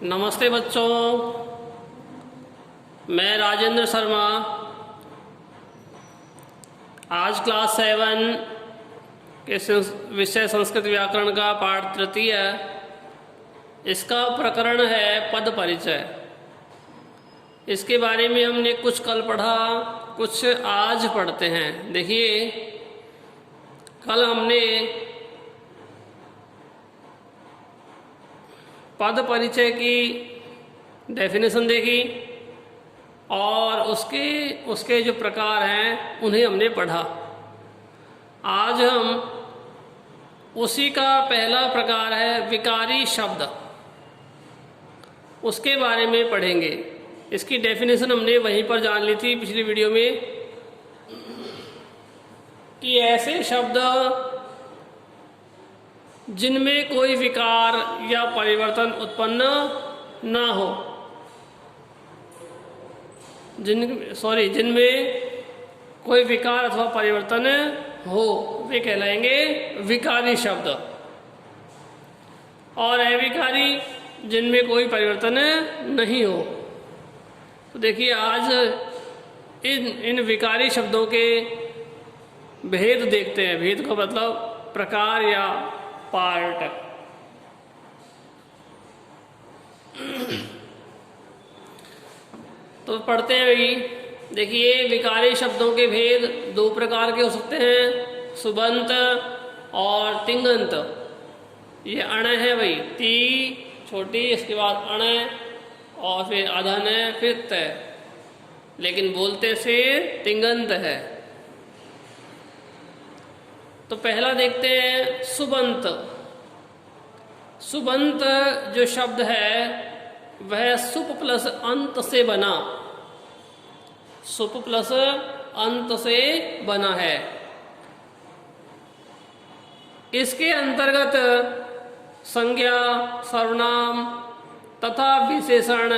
नमस्ते बच्चों, मैं राजेंद्र शर्मा। आज क्लास 7 के विषय संस्कृत व्याकरण का पाठ तृतीय, इसका प्रकरण है पद परिचय। इसके बारे में हमने कुछ कल पढ़ा, कुछ आज पढ़ते हैं। देखिए, कल हमने पद परिचय की डेफिनेशन देखी और उसके जो प्रकार हैं उन्हें हमने पढ़ा। आज हम उसी का पहला प्रकार है विकारी शब्द, उसके बारे में पढ़ेंगे। इसकी डेफिनेशन हमने वहीं पर जान ली थी पिछली वीडियो में कि ऐसे शब्द जिनमें कोई विकार या परिवर्तन उत्पन्न ना हो, जिनमें कोई विकार अथवा परिवर्तन हो, वे कहलाएंगे विकारी शब्द। और अविकारी जिनमें कोई परिवर्तन नहीं हो। तो देखिए, आज इन विकारी शब्दों के भेद देखते हैं। भेद का मतलब प्रकार या पार्ट। तो पढ़ते हैं भाई। देखिए, विकारी शब्दों के भेद दो प्रकार के हो सकते हैं, सुबंत और तिंगंत। ये अण है भाई, ती छोटी, इसके बाद अण और फिर आधन है, फिर त, लेकिन बोलते से तिंगंत है। तो पहला देखते हैं सुबंत। सुबंत जो शब्द है वह सुप प्लस अंत से बना, सुप प्लस अंत से बना है। इसके अंतर्गत संज्ञा, सर्वनाम तथा विशेषण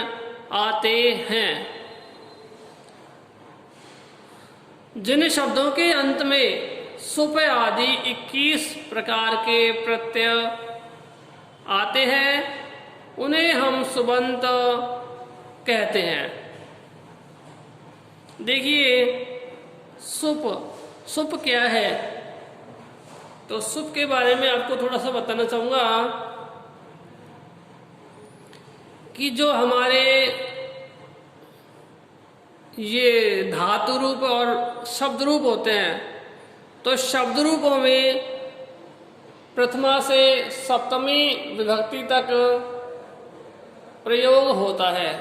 आते हैं। जिन शब्दों के अंत में सुप आदि 21 प्रकार के प्रत्यय आते हैं उन्हें हम सुबंत कहते हैं। देखिए, सुप क्या है? तो सुप के बारे में आपको थोड़ा सा बताना चाहूँगा कि जो हमारे ये धातु रूप और शब्द रूप होते हैं, तो शब्द रूपों में प्रथमा से सप्तमी विभक्ति तक प्रयोग होता है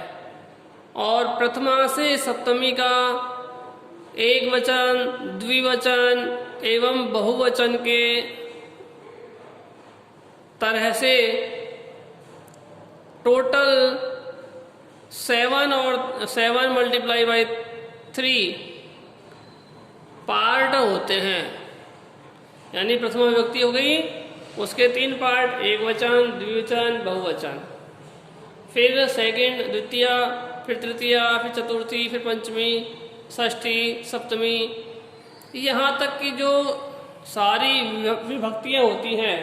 और प्रथमा से सप्तमी का एक वचन, द्विवचन एवं बहुवचन के तरह से टोटल 7 और 7 मल्टीप्लाई बाई 3 पार्ट होते हैं। यानी प्रथमा विभक्ति हो गई, उसके 3 पार्ट, एक वचन, द्विवचन, बहुवचन, फिर सेकंड, द्वितीय, फिर तृतीय, फिर चतुर्थी, फिर पंचमी, षष्ठी, सप्तमी, यहाँ तक की जो सारी विभक्तियाँ होती हैं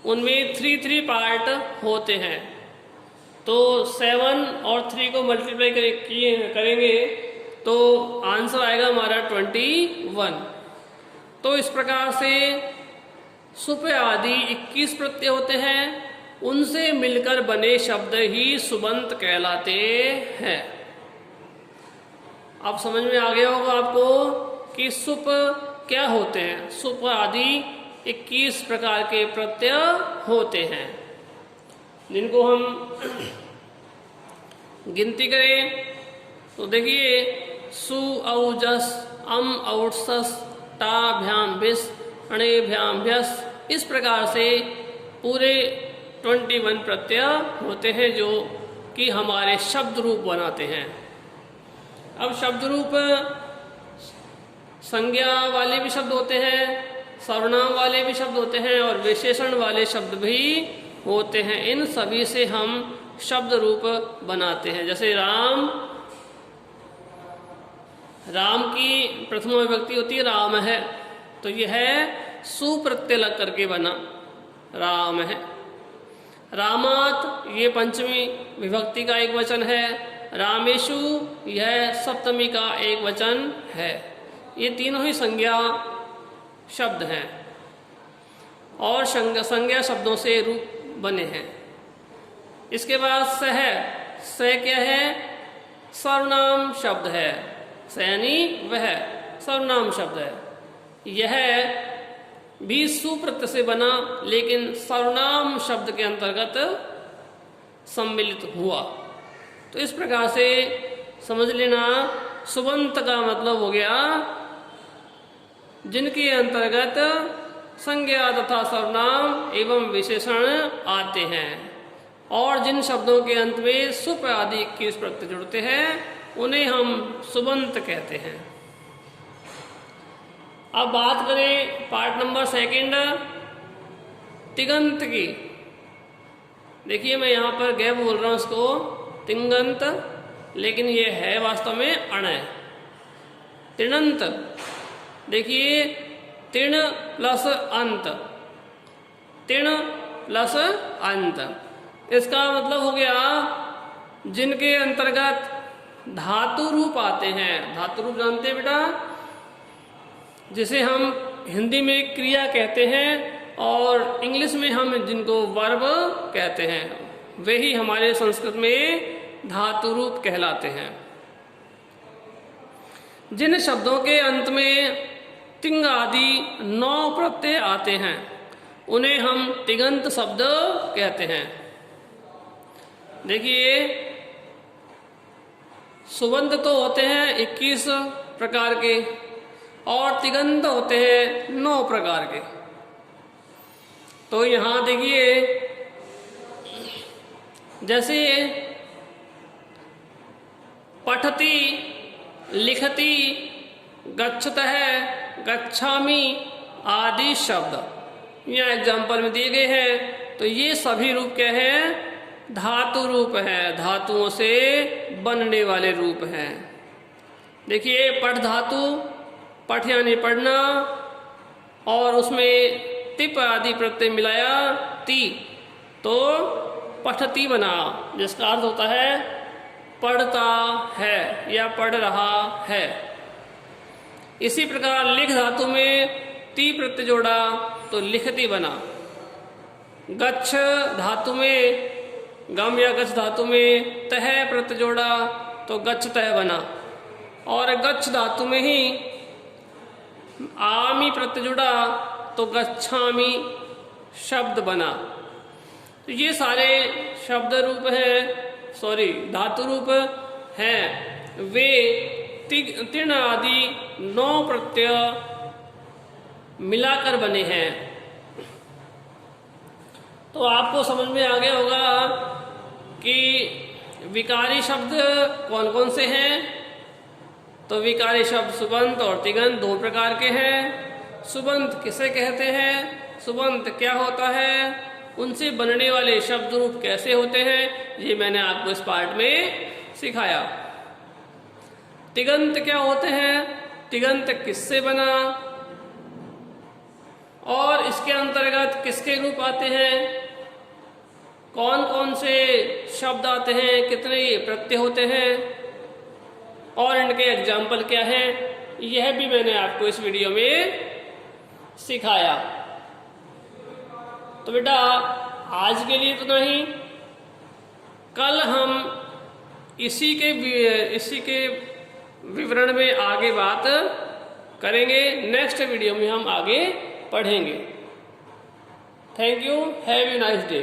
उनमें 3 पार्ट होते हैं। तो 7 और 3 को मल्टीप्लाई करेंगे तो आंसर आएगा हमारा 21। तो इस प्रकार से सुप आदि 21 प्रत्यय होते हैं, उनसे मिलकर बने शब्द ही सुबंत कहलाते हैं। अब समझ में आ गया होगा आपको कि सुप क्या होते हैं। सुप आदि 21 प्रकार के प्रत्यय होते हैं, जिनको हम गिनती करें तो देखिए, सु औ जस, अम औट्सस, टा भ्याम भिस, अणे भ्याम भ्यस, इस प्रकार से पूरे 21 प्रत्यय होते हैं जो कि हमारे शब्द रूप बनाते हैं। अब शब्द रूप संज्ञा वाले भी शब्द होते हैं, सर्वनाम वाले भी शब्द होते हैं और विशेषण वाले शब्द भी होते हैं। इन सभी से हम शब्द रूप बनाते हैं। जैसे राम की प्रथमा विभक्ति होती है राम है, तो यह सुप्रत्यय लग करके बना राम है। रामात ये पंचमी विभक्ति का एक वचन है। रामेशु यह सप्तमी का एक वचन है। ये तीनों ही संज्ञा शब्द हैं और संज्ञा शब्दों से रूप बने हैं। इसके बाद सह, सह क्या है? सर्वनाम शब्द है। सैनी वह सर्वनाम शब्द है। यह भी सुप्रत्यय से बना लेकिन सर्वनाम शब्द के अंतर्गत सम्मिलित हुआ। तो इस प्रकार से समझ लेना, सुबंत का मतलब हो गया जिनके अंतर्गत संज्ञा तथा सर्वनाम एवं विशेषण आते हैं और जिन शब्दों के अंत में सुप आदि 21 प्रत्यय जुड़ते हैं उन्हें हम सुबंत कहते हैं। अब बात करें पार्ट नंबर 2 तिगंत की। देखिए मैं यहाँ पर गैप बोल रहा हूँ उसको तिंगंत, लेकिन ये है वास्तव में अणय। तिणंत, देखिए तिण प्लस अंत, तिण प्लस अंत, इसका मतलब हो गया जिनके अंतर्गत धातु रूप आते हैं। धातु रूप जानते हैं बेटा, जिसे हम हिंदी में क्रिया कहते हैं और इंग्लिश में हम जिनको वर्ब कहते हैं, वे ही हमारे संस्कृत में धातु रूप कहलाते हैं। जिन शब्दों के अंत में तिंग आदि 9 प्रत्यय आते हैं उन्हें हम तिगंत शब्द कहते हैं। देखिए सुबंत तो होते हैं 21 प्रकार के और तिगंत होते हैं 9 प्रकार के। तो यहाँ देखिए जैसे पठती, लिखती, गच्छतः, गच्छामि आदि शब्द यहाँ एग्जाम्पल में दिए गए हैं। तो ये सभी रूप क्या है? धातु रूप है, धातुओं से बनने वाले रूप हैं। देखिए पठ धातु, पठ यानी पढ़ना और उसमें तिप आदि प्रत्यय मिलाया ती, तो पठती बना, जिसका अर्थ होता है पढ़ता है या पढ़ रहा है। इसी प्रकार लिख धातु में ती प्रत्यय जोड़ा तो लिखती बना। गच्छ धातु में गम या गच्छ धातु में तह प्रत्यय जोड़ा तो गच्छ तह बना और गच्छ धातु में ही आमी प्रत्यय जुड़ा तो गच्छामी शब्द बना। तो ये सारे शब्द रूप हैं, धातु रूप हैं। वे तिण आदि 9 प्रत्यय मिलाकर बने हैं। तो आपको समझ में आ गया होगा कि विकारी शब्द कौन कौन से हैं। तो विकारी शब्द सुबंत और तिगंत 2 प्रकार के हैं। सुबंत किसे कहते हैं, सुबंत क्या होता है, उनसे बनने वाले शब्द रूप कैसे होते हैं, ये मैंने आपको इस पार्ट में सिखाया। तिगंत क्या होते हैं, तिगंत किससे बना और इसके अंतर्गत किसके रूप आते हैं, कौन कौन से शब्द आते हैं, कितने प्रत्यय होते हैं और इनके एग्जाम्पल क्या हैं, यह भी मैंने आपको इस वीडियो में सिखाया। तो बेटा आज के लिए इतना ही। कल हम इसी के विवरण में आगे बात करेंगे। नेक्स्ट वीडियो में हम आगे पढ़ेंगे। Thank you, have a nice day.